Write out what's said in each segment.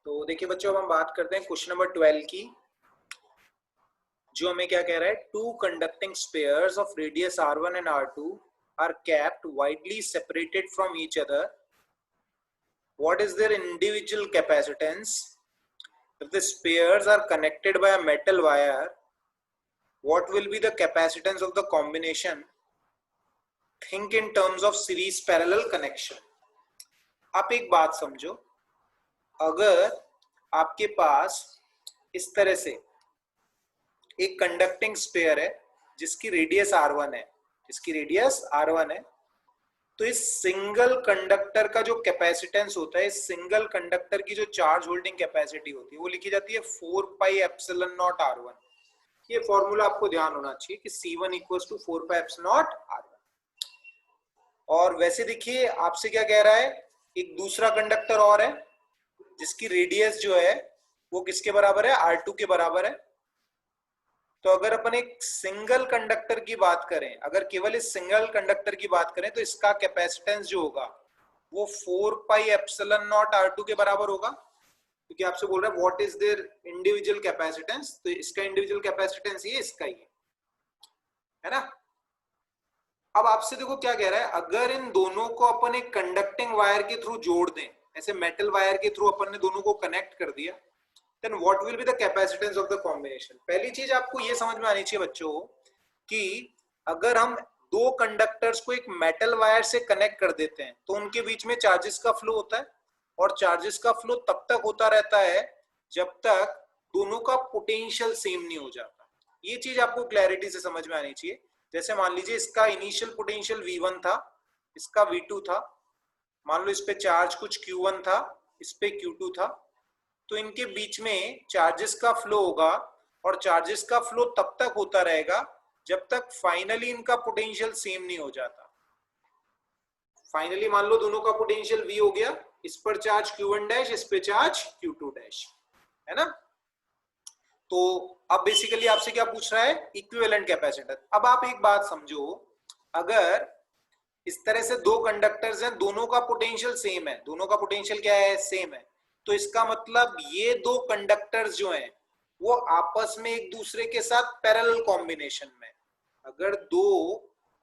तो देखिए बच्चों, अब हम बात करते हैं क्वेश्चन नंबर 12 की, जो हमें क्या कह रहा है। Two conducting spheres of radius r1 and r2 are kept widely separated from each other. What is their individual capacitance? If the spares are connected by a metal wire, what will be the capacitance of the combination? Think in terms of series parallel connection. आप एक बात समझो, अगर आपके पास इस तरह से एक कंडक्टिंग स्पेयर है जिसकी रेडियस r1 है, तो इस सिंगल कंडक्टर का जो कैपेसिटेंस होता है, इस सिंगल कंडक्टर की जो चार्ज होल्डिंग कैपेसिटी होती है, वो लिखी जाती है 4 पाई एप्सिलॉन नॉट r1। ये फॉर्मूला आपको ध्यान होना चाहिए कि C1 equals to 4 pi epsilon naught r1। और वैसे देखिए आपसे क्या कह रहा है, एक दूसरा कंडक्टर और है जिसकी रेडियस जो है वो किसके बराबर है, r2 के बराबर है। तो अगर अपन एक सिंगल कंडक्टर की बात करें, अगर केवल इस सिंगल कंडक्टर की बात करें, तो इसका कैपेसिटेंस जो होगा वो 4 पाई एप्सिलॉन नॉट r2 के बराबर होगा, क्योंकि आपसे बोल रहा है what is their individual capacitance. तो इसका इंडिविजुअल कैपेसिटेंस ये इसका ही है ना। अब आपसे देखो क्या कह रहा है, अगर इन दोनों को अपन एक कंडक्टिंग वायर के थ्रू जोड़ दें, ऐसे मेटल वायर के थ्रू अपन ने दोनों को कनेक्ट कर दिया, then what will be the capacitance of the combination? पहली चीज आपको ये समझ में आनी चाहिए बच्चों कि अगर हम दो कंडक्टर्स को एक मेटल वायर से कनेक्ट कर देते हैं तो उनके बीच में चार्जेस का फ्लो होता है, और चार्जेस का फ्लो तब तक होता रहता है जब तक दोनों का पोटेंशियल सेम नहीं हो जाता। ये चीज आपको क्लैरिटी से समझ में आनी चाहिए। जैसे मान लीजिए इसका इनिशियल पोटेंशियल V1 था, इसका V2 था, मान लो इस पे चार्ज कुछ Q1 था, इस पे Q2 था, तो इनके बीच में चार्जेस का फ्लो होगा, और चार्जेस का फ्लो तब तक होता रहेगा जब तक फाइनली इनका पोटेंशियल सेम नहीं हो जाता। फाइनली मान लो दोनों का पोटेंशियल V हो गया, इस पर चार्ज Q1 डैश, इस पे चार्ज Q2 डैश, है ना। तो अब बेसिकली आपसे क्या पूछ रहा है, इक्विवेलेंट कैपेसिटेंस। अब आप एक बात समझो, अगर इस तरह से दो कंडक्टर्स हैं, दोनों का पोटेंशियल सेम है, दोनों का पोटेंशियल क्या है, सेम है, तो इसका मतलब ये दो कंडक्टर्स जो हैं वो आपस में एक दूसरे के साथ पैरेलल कॉम्बिनेशन में। अगर दो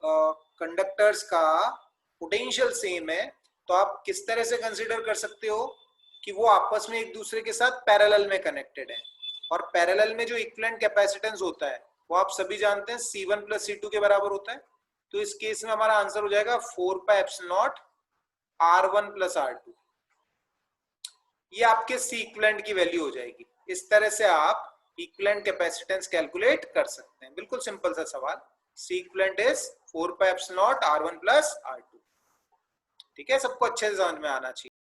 कंडक्टर्स का पोटेंशियल सेम है तो आप किस तरह से कंसीडर कर सकते हो कि वो आपस में एक दूसरे के साथ पैरेलल में कनेक्टेड है। और पैरेलल में जो इक्विवेलेंट कैपेसिटेंस होता है वो आप सभी जानते हैं C1 प्लस C2 के बराबर होता है। तो इस केस में हमारा आंसर हो जाएगा 4 pi epsilon naught R1 plus R2। ये आपके C इक्विवेलेंट की वैल्यू हो जाएगी। इस तरह से आप इक्विवेलेंट कैपेसिटेंस कैलकुलेट कर सकते हैं। बिल्कुल सिंपल सा सवाल। C equivalent is 4 pi epsilon naught R1 plus R2। ठीक है, सबको अच्छे से समझ में आना चाहिए।